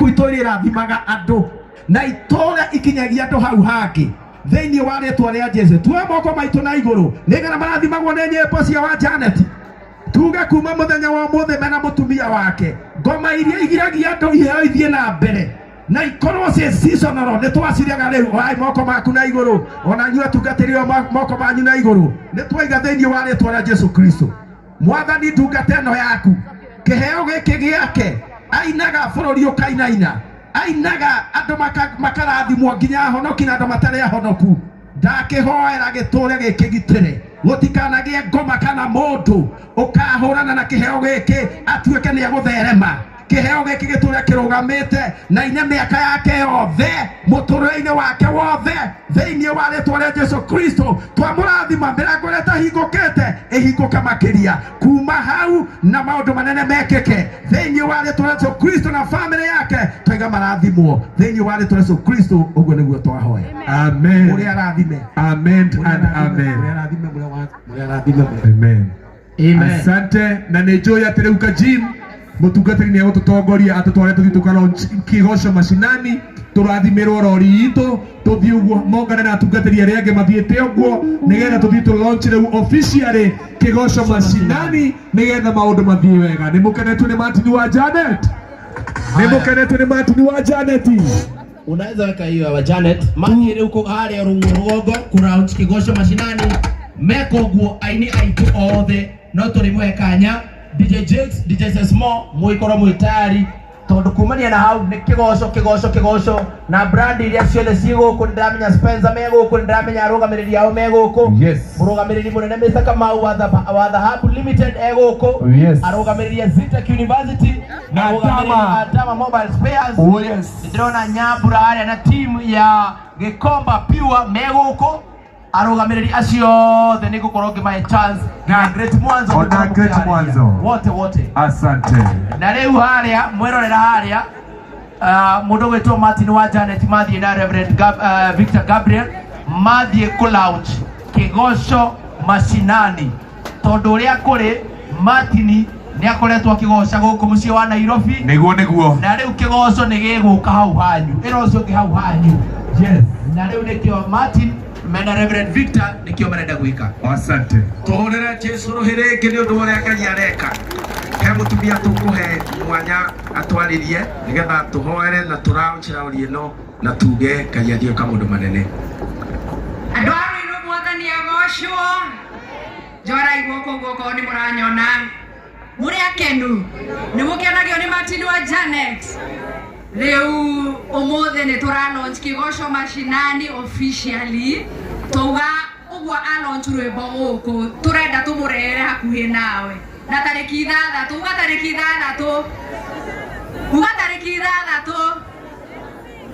gwitå rä rathimaga andå na itåra ikinyagia andå hau hangä thĩinĩ wa rĩtwa rĩa Jesũ. Tuoe moko maitũ na igũrũ nĩgetha marathimagwo nĩ nyĩmbo cia wa Janet. Tuge kuma mũthenya wa ũmũthĩ mena mũtumia wake ngoma iria igiragia andũ iheo ithiĩ na mbere na ikorwo ciĩ seasonal. Nĩ twaciraga rĩu oai moko maku na igũrũ, ona inyuĩ atungatĩri moko manyu na igũrũ. Nĩ twaiga thĩinĩ wa rĩtwa rĩa Jesũ Kristo. Mwathani ndungata ĩno yaku kĩheo gĩkĩ gĩake ainaga bũrũri ũkainaina, ainaga andũ makarathimwo nginya ahonoki na andũ matarĩ ahonoku. Ndakĩhoera gĩtũũre gĩkĩ gitĩre, gũtikanagĩe ngoma kana mũndũ ũkahũrana na kĩheo gĩkĩ atuĩke nĩ egũtherema. Kĩheo gĩkĩ gĩtũũre kĩrũgamĩte na ine mĩaka yake yothe mũtũũrĩre-inĩ wake wothe thĩinĩ wa rĩtwa rĩa Jesũ Kristo. Twamũrathima mĩrango ĩrĩa ĩtahingũkĩte ĩhingũke makĩria kuma hau na maũndũ manene mekĩke thĩinĩ wa rĩtwa rĩa Jesũ Kristo na famĩlĩ yake. Twaiga marathimwo thĩinĩ wa rĩtwa rĩa Jesũ Kristo. Ũguo nĩguo twahoya. Amen. Mũrĩa arathime. Amen and amen. Mũrĩa arathime, mũrĩa arathime. Amen. Amen. Asante na nĩnjũĩ atĩ rĩu Kajim mũtungatĩri nĩ egũtũtongoria atũtware tũthiĩ tũkaroni kĩgoco macinani, tũrathimirwo rori itũ tũthiĩ ũguo mongane na atungatĩri arĩa angĩ mathiĩte ũguo nĩgetha tũthiĩ tũlaunch rĩu officially kĩgoco macinani nĩgetha maũndũ mathiĩ wega. Nĩ mũkenetwo nĩ Martin wa Janet? Nĩ mũkenetwo nĩ Martin wa Janet? Unaweza weka hiyo wa Janet mani rĩu kũ harĩa rũgongo kũlaunch kĩgoco macinani meko ũguo aini aitũ othe no tũrĩ mwekanya DJ Jakes, DJ Sesmo, muikoro muitari tondu kumania na hau ni kigoco na brand iria ciothe ciguku ndamenya Spencer meguku ndamenya arugamiriri yao meguku. Yes. Murugamiriri munene Mr. Kamau wa Dhahabu Limited eguku. Yes. Arugamiriri Zitech University na Atama Mobile Spares. Oh yes. Ndona Nyambura aria na team ya Gikomba Pure meguku. Arugamiriri acio the niko koroge my chance na great mwanzo wote asante. Na rĩu haria mwerorera haria mundu gwetwo Martin wa Janet mathie na Reverend Victor Gabriel mathie ku launch kigoco macinani tondu uria kuri Martin ni akoretwo akigoca guku mucii wa Nairobi niguo na riu kigoco ni giguka hau hanyu ira ucio ki hau hanyu. Yes. Na riu nikio Martin mena Reverend Victor nikio marenda gwika. Asante. Tuhorera Jesu rohereke ni undu uria Ngai areka. He mutumia tukuhe mwanya atwaririe nigetha tuhoere na turaunchira uri ino na tuge Ngai athie kamundu manene. Andu ari no mwathani agocwo. Jora igoko ni muranyona. Muri akenu. Ni mukenagio ni Martin wa Janet. Leo umuthi ni turalaunch kigoco macinani officially tuga ugwa alaunch rwimbo guku turenda tumurere hakuhi nawe na tariki 6 uga tariki 6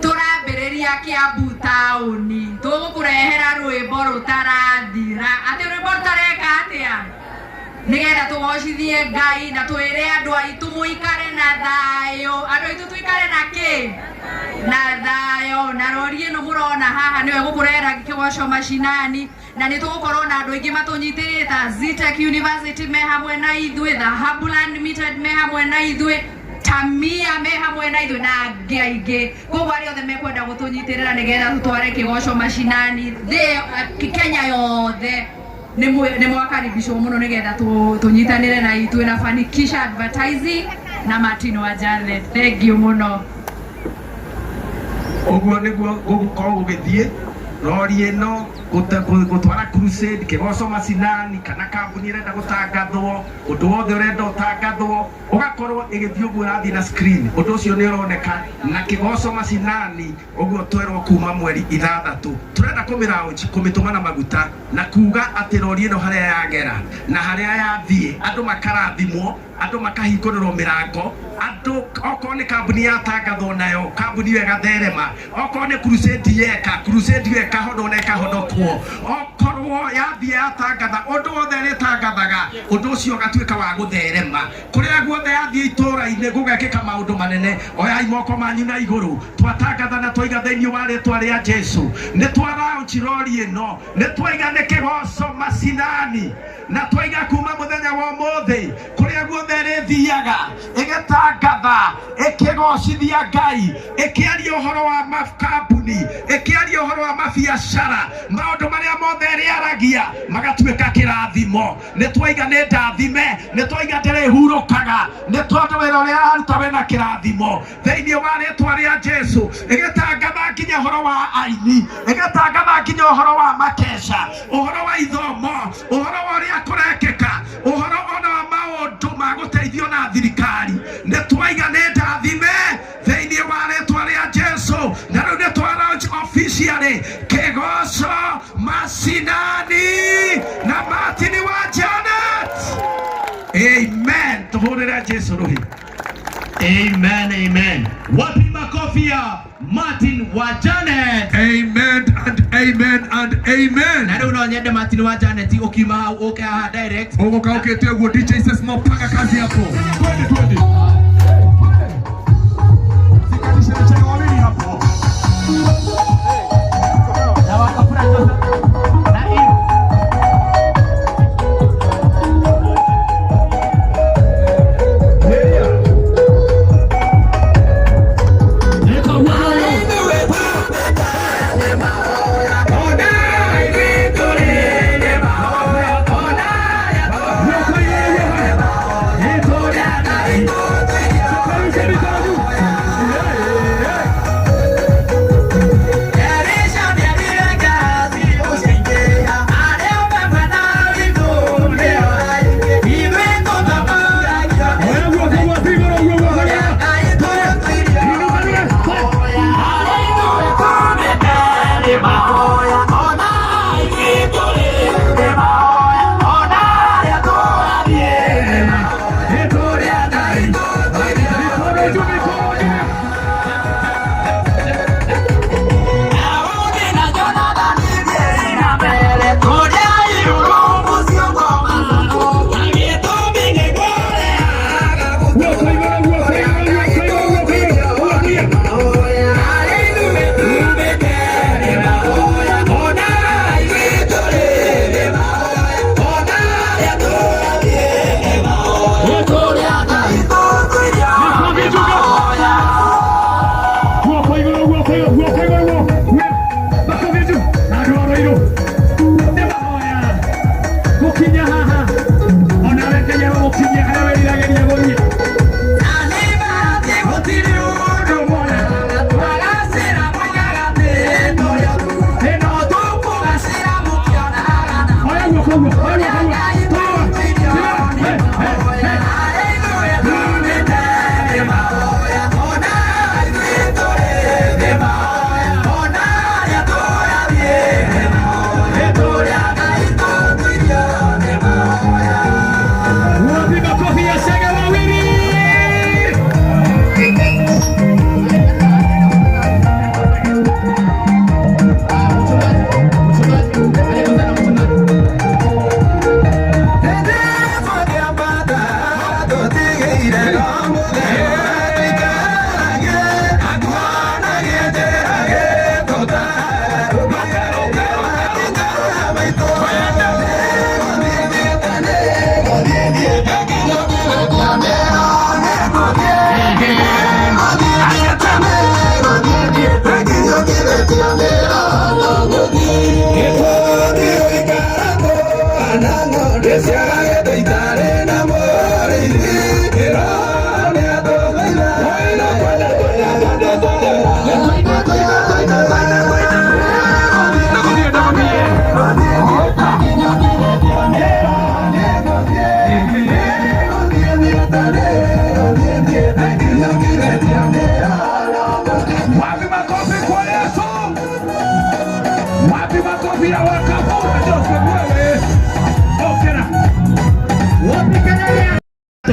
turambiriria Kiambu tauni tugukurehera rwimbo rutarathira ati rwimbo rutareka atia nigetha tugocithie Ngai na twire andu aitu muikare na thayo. Andu aitu tuikare na ki na thayo na rori ino murona haha niwe gukurera kigoco macinani na ni tugukorwo na andu aingi matunyitirite Zitech University me hamwe na ithuĩ, Dhahabu Limited me hamwe na ithuĩ, Tamia me hamwe na ithuĩ na angĩ aingĩ. Koguo arĩa othe mekwenda gutunyitirira nigetha tutware kigoco macinani Kenya yothe ni mwakaribishwo muno nigetha tunyitanire na ithuĩ na Fanikisha Advertising na Martin wa Janet. Thank you muno. Oguo niguo gukorwo gugithie rori ino gutwara crusade kigoco macinani kana kambuni irenda gutangathwo undu wothe urenda utangathwo ugakorwo igithio guo rathi na screen undu ucio ni uroneka na kigoco macinani. Oguo twerwo kuma mweri 6 turenda kumiraunch kumituma na maguta na kuga ati rori ino haria yagera na haria yathie andu makarathimwo andu makahingũrĩrwo mirango andu okorwo ni kambuni yatangathwo nayo kambuni iyo igatherema okorwo ni crusade yeka hondo na ikahonokwo okorwo yathie yatangatha undu wothe ritangathaga undu ucio gatuĩka wa gutherema kuria guothe yathie itũra-inĩ gũgekĩka maũndũ manene. Oyai moko manyu na igũrũ twatangatha na twaiga thĩinĩ wa rĩtwa rĩa Jesu nĩ twalaunch rori ĩno nĩ twaiga nĩ kĩgoco macinani na twaiga kuma mũthenya wa ũmũthĩ kuria guothe yothe ĩrĩthiaga ĩgĩtangatha ĩkĩgocithia Ngai ĩkĩaria ũhoro wa makambuni ĩkĩaria ũhoro wa mabiacara maũndũ marĩa mothe ĩrĩaragia magatuĩka kĩrathimo. Nĩtwaiga nĩ ndathime, nĩtwaiga ndĩrĩhurũkaga, nĩ tondũ wĩra ũrĩa araruta wĩna kĩrathimo thĩinĩ wa rĩĩtwa rĩa Jesũ. Ĩgĩtangatha nginya ũhoro wa aini, ĩgĩtangatha nginya ũhoro wa makesha, ũhoro wa ithomo, ũhoro wa ũrĩa kũrekĩka, ũhoro ona wa maũndũ ma gũteithio na thirikari. Nĩtwaiga nĩ ndathime thĩinĩ wa rĩĩtwa rĩa Jesũ. Na rĩu nĩtwalaunch officially kĩgoco mashinani na Martin wa Janet. Amen. Tuhurira Jesũ ruhi. Amen, amen. Wapi makofi ya Martin wa Janet. Amen and amen and amen. Na leo nyende Martin wa Janet ukima uka direct. Ugoka ukete ugo DJ says mapanga kazi hapo. Twende. Sikalisha changa wawili hapo. Na wakafura sasa.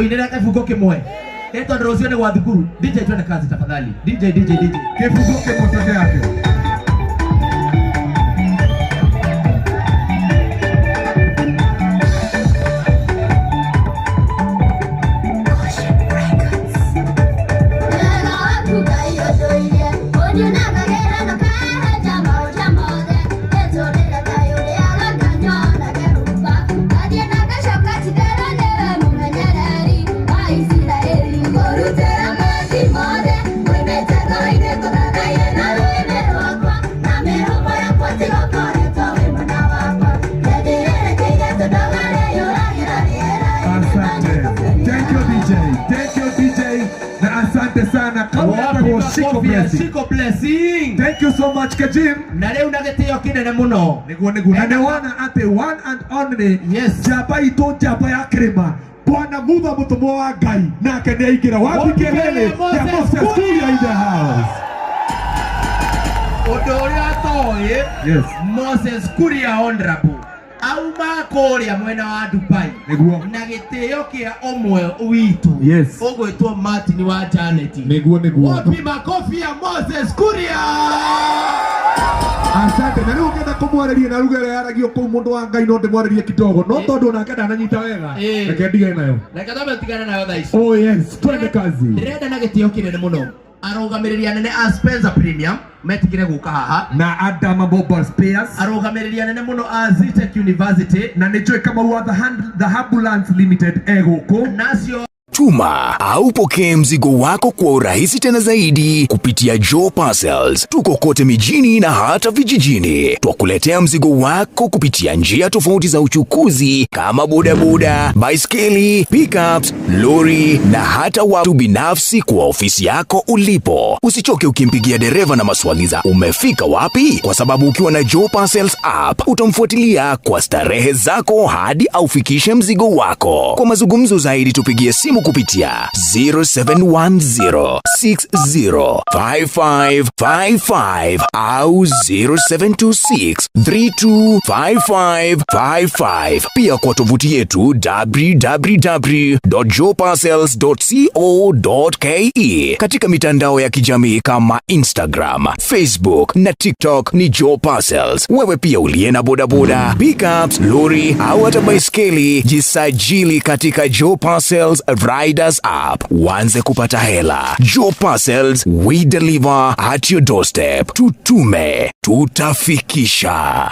Tuinera kifungo kimwe. Eto ndio ni wa thukuru. DJ twende kazi tafadhali. DJ. Kifungo kimwe peke yake. Shiko blessing. Thank you so much Kajim. Na leo nagetiyo kinene muno. Niguo na newana ate one and only. Yes. Jaba ito jaba ya krema. Bwana Mutha mutumo wa Ngai nake nĩ aingĩra wapi kelele ya Moses Kuria in the house. Ũndũ ũrĩa atoĩ, Yes. Moses Kuria honorable auma kũrĩa mwena wa Dubai Nĩguo. na gĩtĩo kĩa ũmwe witũ. Yes. Ũgwĩtwo Martin wa Janet. Nĩguo. Wapi makofi ya Moses Kuria? Asante. Na rĩu ngenda kũmwarĩria na lugha ĩrĩa yaragio kũu mũndũ wa Ngai no ndĩmwarĩrie kidogo no tondũ nake ndananyita wega. Reke ndigane nayo. Reke tigane nayo thaa ici. Oh yes, twende kazi. Ndĩrenda na gĩtĩo kĩnene mũno arũgamĩrĩria nene a Spencer Premium metikire gũka haha na Adama Mobile Spares arũgamĩrĩria nene mũno a Zitech University na nĩnjũĩ kama wa the Ambulance Limited egũkũ nacio. Tuma au pokee mzigo wako kwa urahisi tena zaidi kupitia Joe Parcels. Tuko kote mijini na hata vijijini. Twakuletea mzigo wako kupitia njia tofauti za uchukuzi kama bodaboda, baiskeli, pickups, lori na hata watu binafsi kwa ofisi yako ulipo. Usichoke ukimpigia dereva na maswali za umefika wapi, kwa sababu ukiwa na Joe Parcels app utamfuatilia kwa starehe zako hadi aufikishe mzigo wako. Kwa mazungumzo zaidi tupigie simu kupitia 0710605555 au 0726325555. Pia kwa tovuti yetu www.joeparcels.co.ke. Katika mitandao ya kijamii kama Instagram, Facebook na TikTok ni Joe Parcels. Wewe pia uliye na bodaboda, pickups, lori au hata baiskeli, jisajili katika Joe Parcels Riders app. Uanze kupata hela. Joe Parcels, we deliver at your doorstep. Tutume, tutafikisha.